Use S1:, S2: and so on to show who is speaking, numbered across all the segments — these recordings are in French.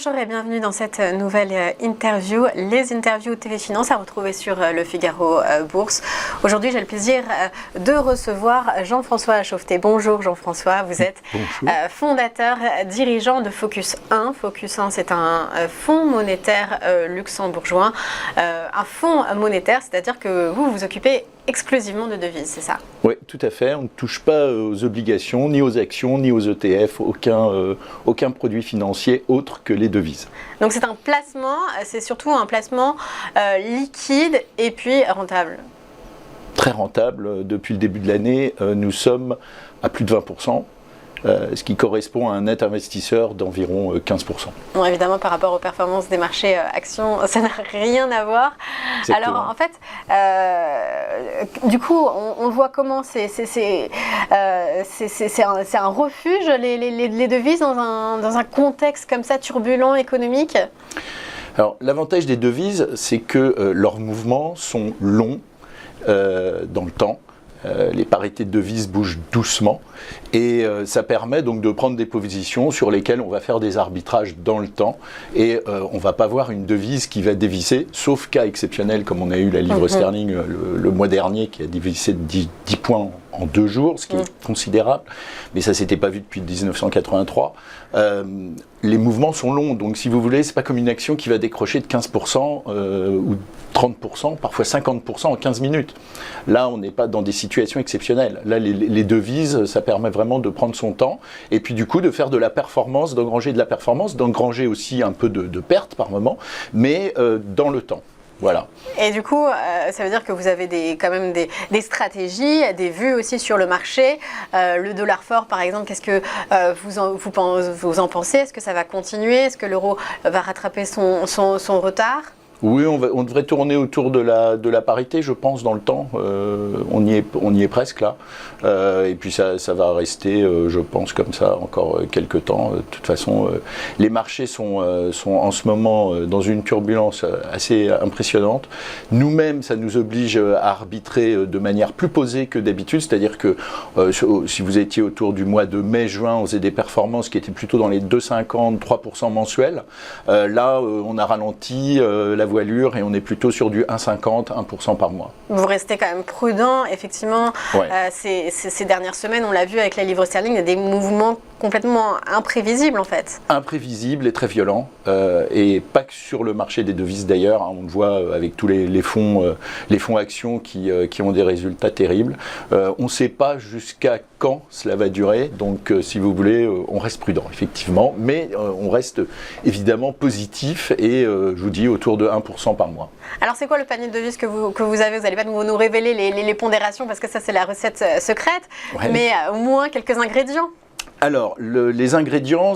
S1: Bonjour et bienvenue dans cette nouvelle interview, les interviews TV Finance à retrouver sur le Figaro Bourse. Aujourd'hui, j'ai le plaisir de recevoir Jean-François Chauveté. Bonjour Jean-François, vous êtes fondateur, dirigeant de Focus 1. Focus 1, c'est un fonds monétaire luxembourgeois, un fonds monétaire, c'est-à-dire que vous vous occupez exclusivement de devises, c'est ça?
S2: Oui, tout à fait. On ne touche pas aux obligations, ni aux actions, ni aux ETF, aucun produit financier autre que les devises.
S1: Donc c'est un placement, c'est surtout un placement liquide et puis rentable.
S2: Très rentable. Depuis le début de l'année, nous sommes à plus de 20%. Ce qui correspond à un net investisseur d'environ 15%.
S1: Bon, évidemment, par rapport aux performances des marchés actions, ça n'a rien à voir.
S2: Exactement.
S1: Alors, en fait, du coup, on voit comment c'est un refuge, les devises, dans un contexte comme ça, turbulent, économique.
S2: Alors, l'avantage des devises, c'est que leurs mouvements sont longs dans le temps. Les parités de devises bougent doucement et ça permet donc de prendre des positions sur lesquelles on va faire des arbitrages dans le temps et on ne va pas voir une devise qui va dévisser, sauf cas exceptionnel comme on a eu la livre sterling le mois dernier qui a dévissé de 10 points en 2 jours, ce qui est considérable, mais ça ne s'était pas vu depuis 1983. Les mouvements sont longs, donc si vous voulez, ce n'est pas comme une action qui va décrocher de 15% ou 30%, parfois 50% en 15 minutes. Là, on n'est pas dans des situations exceptionnelles. Là, les devises, ça permet vraiment de prendre son temps et puis du coup de faire de la performance, d'engranger de la performance, d'engranger aussi un peu de pertes par moment, mais dans le temps. Voilà.
S1: Et du coup, ça veut dire que vous avez quand même des stratégies, des vues aussi sur le marché. Le dollar fort, par exemple, qu'est-ce que vous en pensez? Est-ce que ça va continuer? Est-ce que l'euro va rattraper son retard?
S2: Oui, on devrait tourner autour de la parité, je pense, dans le temps. On y est presque là. Et puis ça va rester, je pense, comme ça encore quelques temps. De toute façon, les marchés sont en ce moment dans une turbulence assez impressionnante. Nous-mêmes, ça nous oblige à arbitrer de manière plus posée que d'habitude. C'est-à-dire que si vous étiez autour du mois de mai-juin, on faisait des performances qui étaient plutôt dans les 2,50, 3% mensuels. Là, on a ralenti la voilure et on est plutôt sur du 1,50, 1% par mois.
S1: Vous restez quand même prudent, effectivement.
S2: Ouais.
S1: Ces dernières semaines, on l'a vu avec la livre sterling, il y a des mouvements complètement imprévisibles en fait.
S2: Imprévisibles et très violents, et pas que sur le marché des devises d'ailleurs, hein, on le voit avec tous les fonds actions qui ont des résultats terribles. On ne sait pas jusqu'à quand cela va durer, donc si vous voulez, on reste prudent effectivement, mais on reste évidemment positif et je vous dis autour de 1% par mois.
S1: Alors c'est quoi le panier de devises que vous avez? Vous n'allez pas nous révéler les pondérations parce que ça c'est la recette secrète, ouais. Mais au moins quelques ingrédients.
S2: Alors, les ingrédients,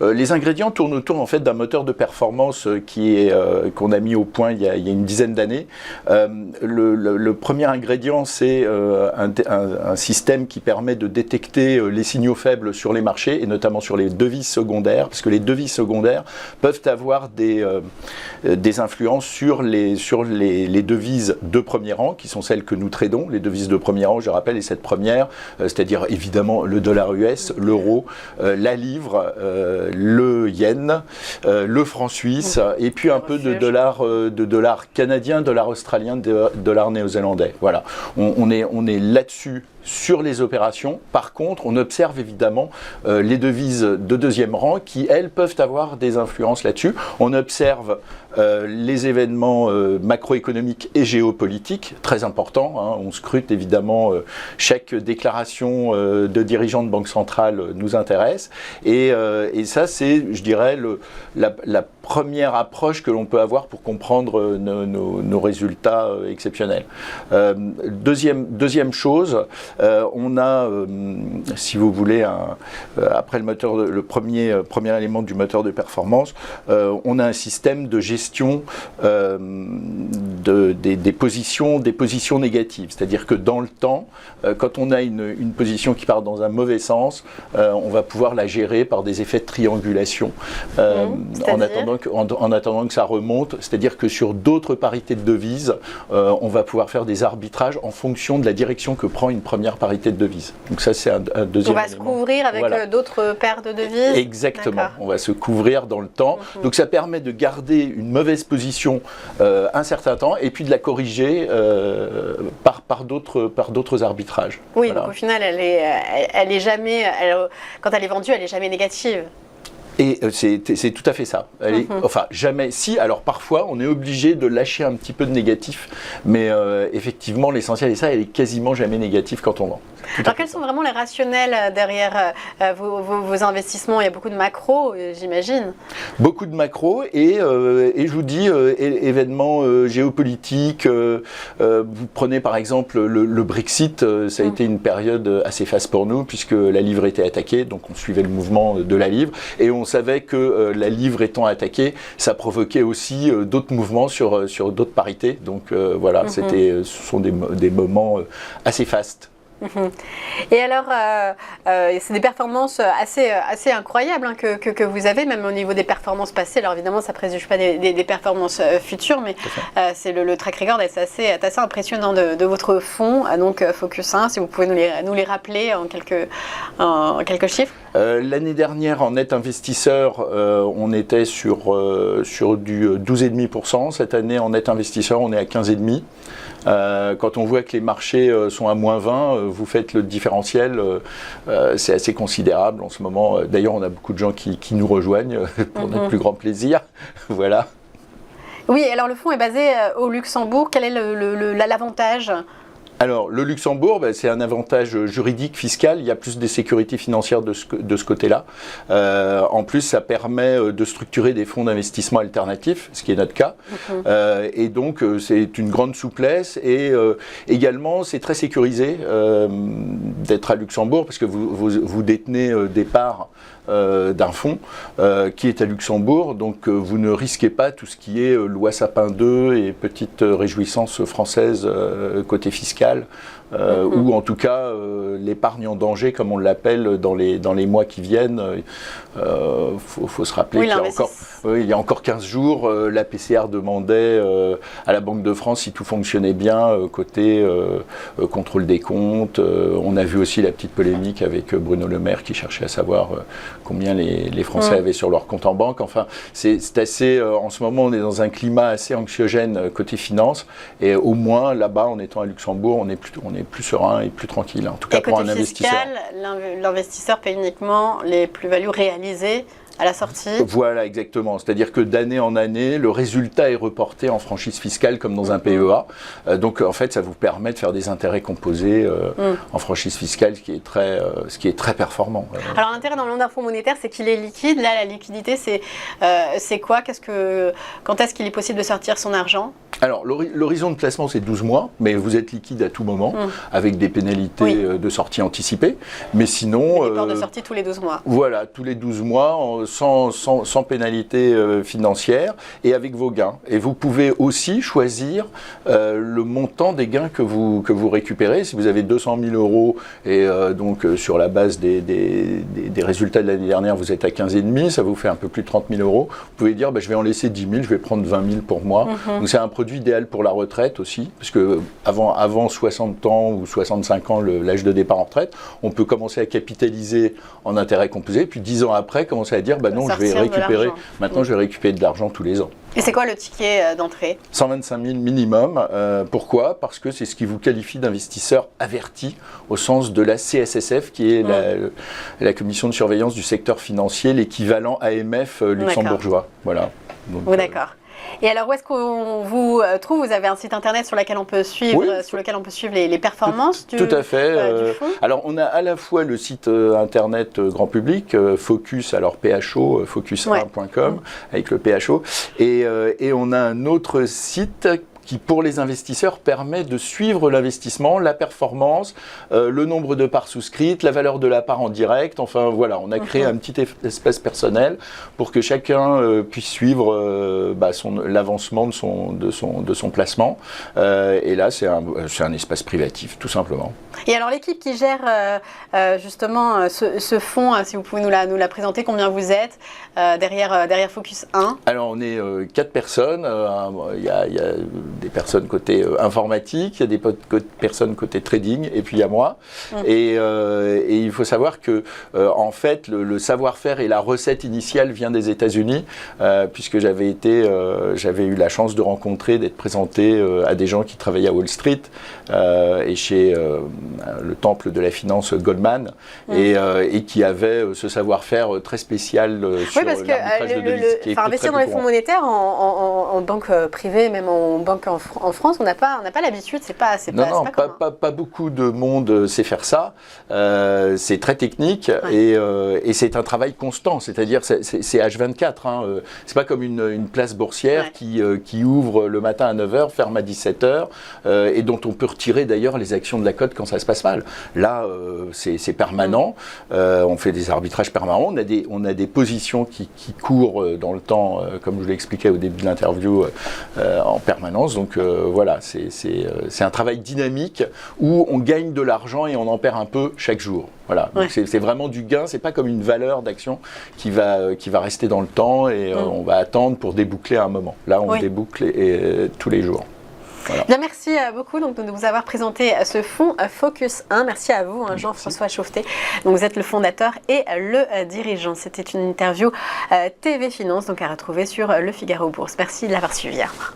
S2: les ingrédients tournent autour en fait d'un moteur de performance qu'on a mis au point il y a une dizaine d'années. Le premier ingrédient, c'est un système qui permet de détecter les signaux faibles sur les marchés et notamment sur les devises secondaires, parce que les devises secondaires peuvent avoir des influences sur les devises de premier rang, qui sont celles que nous tradons. Les devises de premier rang, je rappelle, les 7 premières, c'est-à-dire évidemment le dollar US, l'euro, la livre, le yen, le franc suisse et puis un peu de dollars canadiens, dollars australiens, dollars néo-zélandais. Voilà, on est là-dessus sur les opérations. Par contre, on observe évidemment les devises de deuxième rang qui, elles, peuvent avoir des influences là-dessus. On observe les événements macroéconomiques et géopolitiques, très importants. Hein. On scrute évidemment chaque déclaration de dirigeants de banque centrale nous intéresse. Et ça, c'est, je dirais, la première approche que l'on peut avoir pour comprendre nos résultats exceptionnels. Deuxième chose, on a, si vous voulez, après le premier élément du moteur de performance, on a un système de gestion des positions négatives. C'est-à-dire que dans le temps, quand on a une position qui part dans un mauvais sens, on va pouvoir la gérer par des effets de triangulation en attendant que ça remonte. C'est-à-dire que sur d'autres parités de devises, on va pouvoir faire des arbitrages en fonction de la direction que prend une première première parité de devises. Donc ça, c'est un deuxième élément.
S1: On va se couvrir avec d'autres paires de devises.
S2: Exactement, on va se couvrir dans le temps. Donc ça permet de garder une mauvaise position un certain temps et puis de la corriger par d'autres arbitrages.
S1: Oui, donc au final, elle est jamais, quand elle est vendue, elle n'est jamais négative.
S2: Et c'est tout à fait ça. Enfin, jamais. Si, alors parfois, on est obligé de lâcher un petit peu de négatif, mais effectivement, l'essentiel est ça, elle est quasiment jamais négative quand on vend.
S1: Alors, quels sont vraiment les rationnels derrière vos investissements? Il y a beaucoup de macro, j'imagine.
S2: Beaucoup de macro et je vous dis, événements géopolitiques. Vous prenez par exemple le Brexit, ça a été une période assez faste pour nous puisque la livre était attaquée, donc on suivait le mouvement de la livre et on savait que la livre étant attaquée, ça provoquait aussi d'autres mouvements sur d'autres parités. Donc voilà, ce sont des moments assez fastes.
S1: Et alors, c'est des performances assez incroyables hein, que vous avez, même au niveau des performances passées. Alors évidemment, ça ne préjuge pas des performances futures, mais c'est le track record est assez impressionnant de votre fonds, donc Focus 1, si vous pouvez nous les rappeler en quelques chiffres.
S2: L'année dernière, en net investisseur, on était sur du 12,5%. Cette année, en net investisseur, on est à 15,5%. Quand on voit que les marchés sont à moins 20, vous faites le différentiel, c'est assez considérable en ce moment. D'ailleurs, on a beaucoup de gens qui nous rejoignent pour notre plus grand plaisir. Voilà.
S1: Oui, alors le fonds est basé au Luxembourg. Quel est l'avantage ?
S2: Alors, le Luxembourg, c'est un avantage juridique, fiscal. Il y a plus de sécurité financière de ce côté-là. En plus, ça permet de structurer des fonds d'investissement alternatifs, ce qui est notre cas. Et donc, c'est une grande souplesse. Et également, c'est très sécurisé d'être à Luxembourg, parce que vous détenez des parts d'un fonds qui est à Luxembourg, donc vous ne risquez pas tout ce qui est loi Sapin 2 et petite réjouissance française côté fiscal, ou en tout cas l'épargne en danger comme on l'appelle dans les mois qui viennent. Faut se rappeler qu'il y a encore 15 jours, la PCR demandait à la Banque de France si tout fonctionnait bien côté contrôle des comptes. On a vu aussi la petite polémique avec Bruno Le Maire qui cherchait à savoir combien les Français avaient sur leur compte en banque. Enfin, c'est assez. En ce moment, on est dans un climat assez anxiogène côté finance, et au moins là-bas, en étant à Luxembourg, on est plus serein et plus tranquille. En tout cas, pour un investisseur.
S1: L'investisseur paye uniquement les plus-values réalisées à la sortie.
S2: Voilà, exactement. C'est-à-dire que d'année en année, le résultat est reporté en franchise fiscale comme dans un PEA. Donc, en fait, ça vous permet de faire des intérêts composés en franchise fiscale, ce qui est très performant.
S1: Alors, l'intérêt dans le monde d'un fonds monétaire, c'est qu'il est liquide. Là, la liquidité, c'est quoi ? Quand est-ce qu'il est possible de sortir son argent ?
S2: Alors, l'horizon de placement, c'est 12 mois, mais vous êtes liquide à tout moment, avec des pénalités de sortie anticipée. Mais sinon...
S1: des ports de sortie tous les 12 mois.
S2: Voilà, tous les 12 mois, sans pénalité financière, et avec vos gains. Et vous pouvez aussi choisir le montant des gains que vous récupérez. Si vous avez 200 000 euros, et donc sur la base des résultats de l'année dernière, vous êtes à 15,5, ça vous fait un peu plus de 30 000 euros. Vous pouvez dire, je vais en laisser 10 000, je vais prendre 20 000 pour moi. Donc c'est un produit idéal pour la retraite aussi, parce que avant 60 ans ou 65 ans, l'âge de départ en retraite, on peut commencer à capitaliser en intérêts composés, puis 10 ans après, commencer à dire, non, je vais récupérer, maintenant je vais récupérer de l'argent tous les ans.
S1: Et c'est quoi le ticket d'entrée ?
S2: 125 000 minimum. Pourquoi ? Parce que c'est ce qui vous qualifie d'investisseur averti au sens de la CSSF, qui est la commission de surveillance du secteur financier, l'équivalent AMF luxembourgeois. Voilà. Donc,
S1: d'accord. Et alors, où est-ce qu'on vous trouve ? Vous avez un site internet sur lequel on peut suivre, les performances du fonds ?
S2: Alors, on a à la fois le site internet grand public, Focus, alors PHO, focus1.com, avec le PHO, et on a un autre site qui, pour les investisseurs, permet de suivre l'investissement, la performance, le nombre de parts souscrites, la valeur de la part en direct. Enfin, voilà, on a créé un petit espace personnel pour que chacun puisse suivre l'avancement de son placement. Et là, c'est un espace privatif, tout simplement.
S1: Et alors, l'équipe qui gère justement ce fonds, si vous pouvez nous la présenter, combien vous êtes derrière Focus 1 ?
S2: Alors, on est 4 personnes. Il y a des personnes côté informatique, il y a des personnes côté trading, et puis il y a moi. Et il faut savoir que, en fait, le savoir-faire et la recette initiale vient des États-Unis, puisque j'avais eu la chance de rencontrer, d'être présenté à des gens qui travaillaient à Wall Street et chez le temple de la finance Goldman, et qui avaient ce savoir-faire très spécial sur l'arbitrage de devises.
S1: Investir dans les fonds monétaires en banque privée, même en banque en France, on n'a pas l'habitude, c'est pas
S2: pas beaucoup de monde sait faire ça. C'est très technique et c'est un travail constant, c'est-à-dire c'est H24. Hein. C'est pas comme une place boursière qui ouvre le matin à 9h, ferme à 17h et dont on peut retirer d'ailleurs les actions de la cote quand ça se passe mal. Là, c'est permanent. On fait des arbitrages permanents. On a des positions qui courent dans le temps, comme je vous l'ai expliqué au début de l'interview, en permanence. Donc voilà, c'est un travail dynamique où on gagne de l'argent et on en perd un peu chaque jour. Voilà, donc c'est vraiment du gain, c'est pas comme une valeur d'action qui va rester dans le temps et on va attendre pour déboucler à un moment. Là, on déboucle tous les jours. Voilà.
S1: Bien, merci beaucoup donc, de nous avoir présenté ce fonds Focus 1. Merci à vous, Jean-François Chauveté. Donc, vous êtes le fondateur et le dirigeant. C'était une interview TV Finance donc à retrouver sur Le Figaro Bourse. Merci de l'avoir suivi. Au revoir.